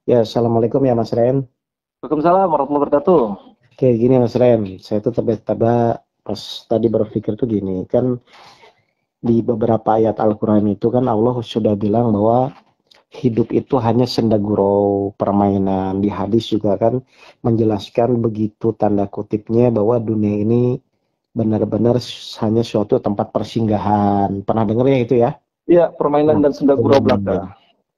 Ya, assalamualaikum ya Mas Ren. Waalaikumsalam warahmatullahi wabarakatuh. Kayak gini Mas Ren, saya tuh tiba-tiba pas tadi berpikir tuh gini, kan di beberapa ayat Al-Quran itu kan Allah sudah bilang bahwa hidup itu hanya senda gurau permainan. Di hadis juga kan menjelaskan begitu tanda kutipnya bahwa dunia ini benar-benar hanya suatu tempat persinggahan. Pernah dengar ya itu ya? Iya, permainan Nah, dan senda gurau belaka.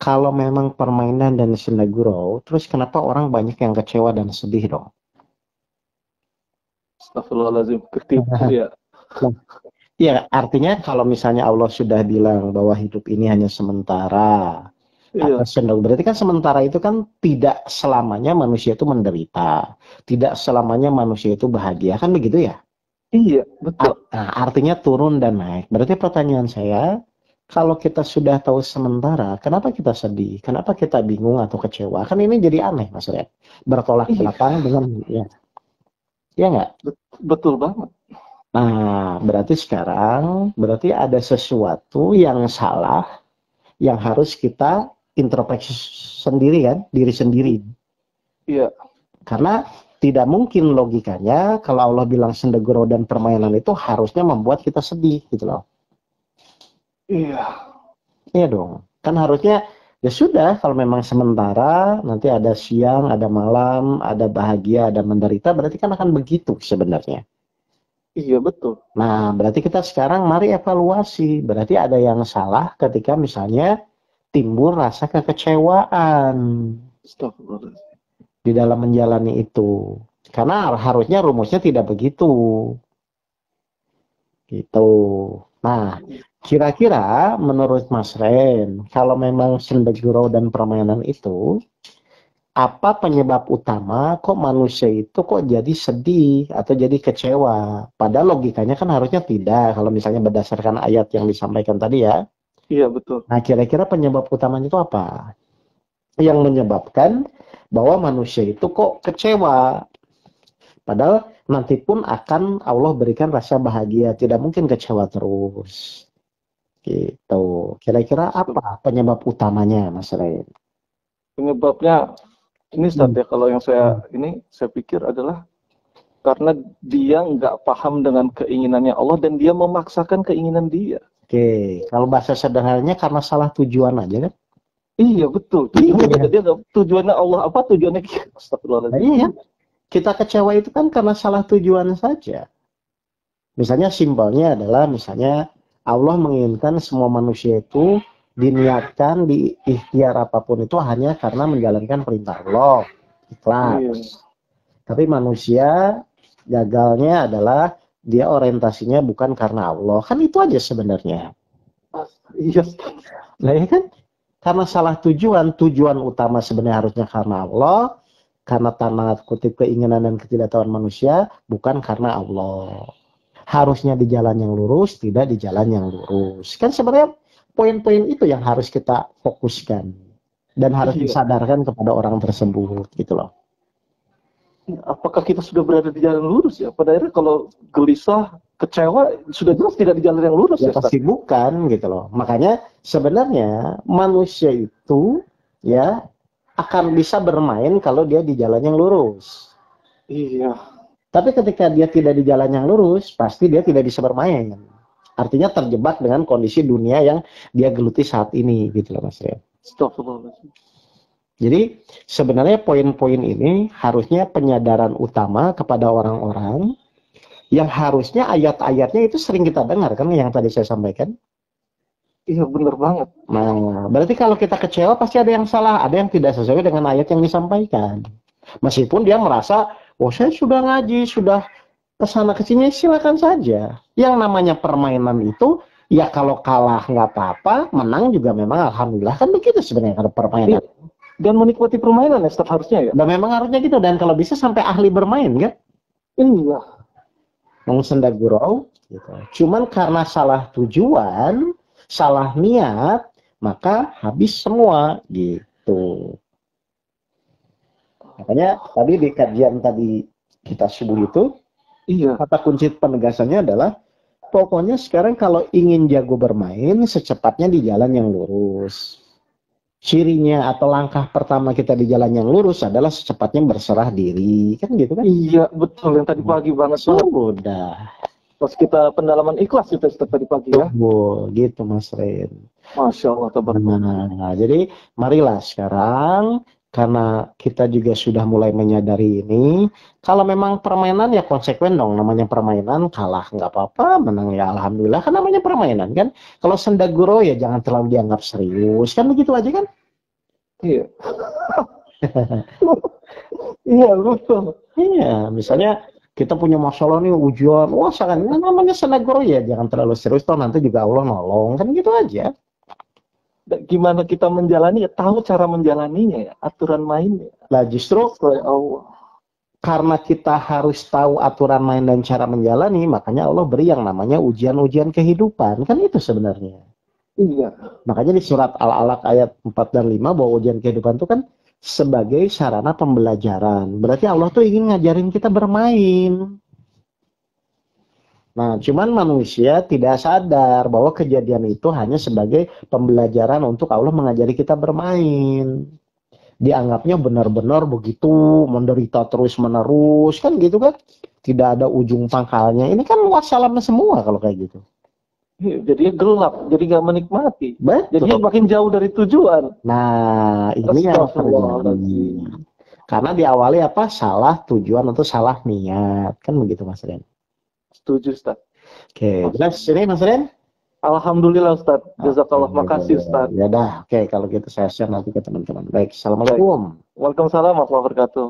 kalau memang permainan dan senda gurau, terus kenapa orang banyak yang kecewa dan sedih dong? Astagfirullahaladzim, ketipu ya. Iya, artinya kalau misalnya Allah sudah bilang bahwa hidup ini hanya sementara, atau Iya, berarti kan sementara itu kan tidak selamanya manusia itu menderita, tidak selamanya manusia itu bahagia, kan begitu ya? iya, betul. Nah, artinya turun dan naik. Berarti pertanyaan saya, kalau kita sudah tahu sementara, kenapa kita sedih? Kenapa kita bingung atau kecewa? Kan ini jadi aneh, Mas Red. Bertolak Iya, belakang dengan, ya nggak? betul banget. Nah, berarti sekarang berarti ada sesuatu yang salah yang harus kita introspeksi sendiri kan, diri sendiri. Iya, Karena tidak mungkin logikanya kalau Allah bilang sendegoro dan permainan itu harusnya membuat kita sedih gitu loh. iya, Iya dong. Kan harusnya ya sudah kalau memang sementara nanti ada siang, ada malam, ada bahagia, ada menderita berarti kan akan begitu sebenarnya. iya, betul. Nah, berarti kita sekarang mari evaluasi. Berarti ada yang salah ketika misalnya timbul rasa kekecewaan Astagfirullahaladzim. di dalam menjalani itu. Karena harusnya rumusnya tidak begitu. Gitu. Nah, kira-kira menurut Mas Ren, kalau memang sendagurau dan permainan itu, apa penyebab utama kok manusia itu kok jadi sedih atau jadi kecewa? Padahal logikanya kan harusnya tidak, kalau misalnya berdasarkan ayat yang disampaikan tadi ya. Iya, betul. Nah, kira-kira penyebab utamanya itu apa? Yang menyebabkan bahwa manusia itu kok kecewa. Padahal nanti pun akan Allah berikan rasa bahagia. Tidak mungkin kecewa terus. Gitu. Kira-kira apa penyebab utamanya, Mas Ray? Penyebabnya ini Hmm. saat ya kalau yang saya pikir adalah karena dia nggak paham dengan keinginannya Allah dan dia memaksakan keinginan dia. Oke, kalau bahasa sederhananya karena salah tujuan aja kan? Iya, betul. Iya. Tujuannya Allah apa? Tujuannya Nah, Astagfirullahaladzim. iya. Kita kecewa itu kan karena salah tujuan saja. Misalnya simpelnya adalah misalnya Allah menginginkan semua manusia itu diniatkan di ikhtiar apapun itu hanya karena menjalankan perintah Allah. Iya, Ikhlas. Tapi manusia gagalnya adalah dia orientasinya bukan karena Allah. Kan itu aja sebenarnya. iya, Nah, ya kan? Karena salah tujuan, tujuan utama sebenarnya harusnya karena Allah, karena tanda kutip keinginan dan ketidaktahuan manusia, bukan karena Allah. Harusnya di jalan yang lurus, tidak di jalan yang lurus. Kan sebenarnya poin-poin itu yang harus kita fokuskan dan harus iya. disadarkan kepada orang tersebut gitu loh. Apakah kita sudah berada di jalan lurus ya? Pada akhirnya kalau gelisah, kecewa, sudah jelas tidak di jalan yang lurus Ya ya, Ustaz? pasti bukan gitu loh. Makanya sebenarnya manusia itu ya akan bisa bermain kalau dia di jalan yang lurus. Iya, Tapi ketika dia tidak di jalan yang lurus, pasti dia tidak bisa bermain. Artinya terjebak dengan kondisi dunia yang dia geluti saat ini gitu loh Mas Rio. astagfirullahaladzim. Jadi sebenarnya poin-poin ini harusnya penyadaran utama kepada orang-orang yang harusnya ayat-ayatnya itu sering kita dengar kan yang tadi saya sampaikan. Iya, benar banget. Nah, berarti kalau kita kecewa pasti ada yang salah, ada yang tidak sesuai dengan ayat yang disampaikan. Meskipun dia merasa, oh saya sudah ngaji, sudah kesana kesini, silakan saja. Yang namanya permainan itu, ya kalau kalah nggak apa-apa, menang juga memang alhamdulillah kan begitu sebenarnya kalau permainan. Iya. Dan menikmati permainan ya, Ustaz, harusnya ya? Dan memang harusnya gitu, dan kalau bisa sampai ahli bermain kan, Iya, mau senda gurau, gitu. Cuman karena salah tujuan, salah niat, maka habis semua gitu. Makanya tadi di kajian tadi kita subuh itu, iya, kata kunci penegasannya adalah pokoknya sekarang kalau ingin jago bermain, secepatnya di jalan yang lurus. cirinya atau langkah pertama kita di jalan yang lurus adalah secepatnya berserah diri, kan gitu kan? Iya, betul. Yang tadi pagi banget banget. Sudah. Pas kita pendalaman ikhlas itu Ustaz tadi pagi ya. Gitu Mas Ren. Masya Allah, tabarakallah. Nah, jadi marilah sekarang, karena kita juga sudah mulai menyadari ini, kalau memang permainan ya konsekuen dong, namanya permainan, kalah nggak apa-apa, menang ya alhamdulillah, kan namanya permainan kan. Kalau sendaguro ya jangan terlalu dianggap serius, kan begitu aja kan? Iya. Iya, betul. Iya, misalnya kita punya masalah nih ujian, wah sangat namanya sendaguro ya jangan terlalu serius, toh nanti juga Allah nolong, kan gitu aja. Dan gimana kita menjalani ya, tahu cara menjalaninya ya, aturan mainnya. Nah justru Sesuai Allah. karena kita harus tahu aturan main dan cara menjalani, makanya Allah beri yang namanya ujian-ujian kehidupan. Kan itu sebenarnya. Iya. Makanya di surat Al-Alaq ayat 4 dan 5 bahwa ujian kehidupan itu kan sebagai sarana pembelajaran. Berarti Allah tuh ingin ngajarin kita bermain. Nah, cuman manusia tidak sadar bahwa kejadian itu hanya sebagai pembelajaran untuk Allah mengajari kita bermain. Dianggapnya benar-benar begitu, menderita terus-menerus, kan gitu kan? Tidak ada ujung pangkalnya. Ini kan wassalam semua kalau kayak gitu. Jadi gelap, jadi nggak menikmati. Betul. Jadi makin jauh dari tujuan. Nah, ini yang terjadi. Karena diawali apa? Salah tujuan atau salah niat. Kan begitu Mas Ren. Setuju, Ustaz. Oke, jelas ini Mas Ren? Alhamdulillah, Ustaz. Jazakallah, makasih, Ustaz. Ya dah, oke, kalau gitu saya share nanti ke teman-teman. Baik, assalamualaikum. Waalaikumsalam warahmatullahi wabarakatuh.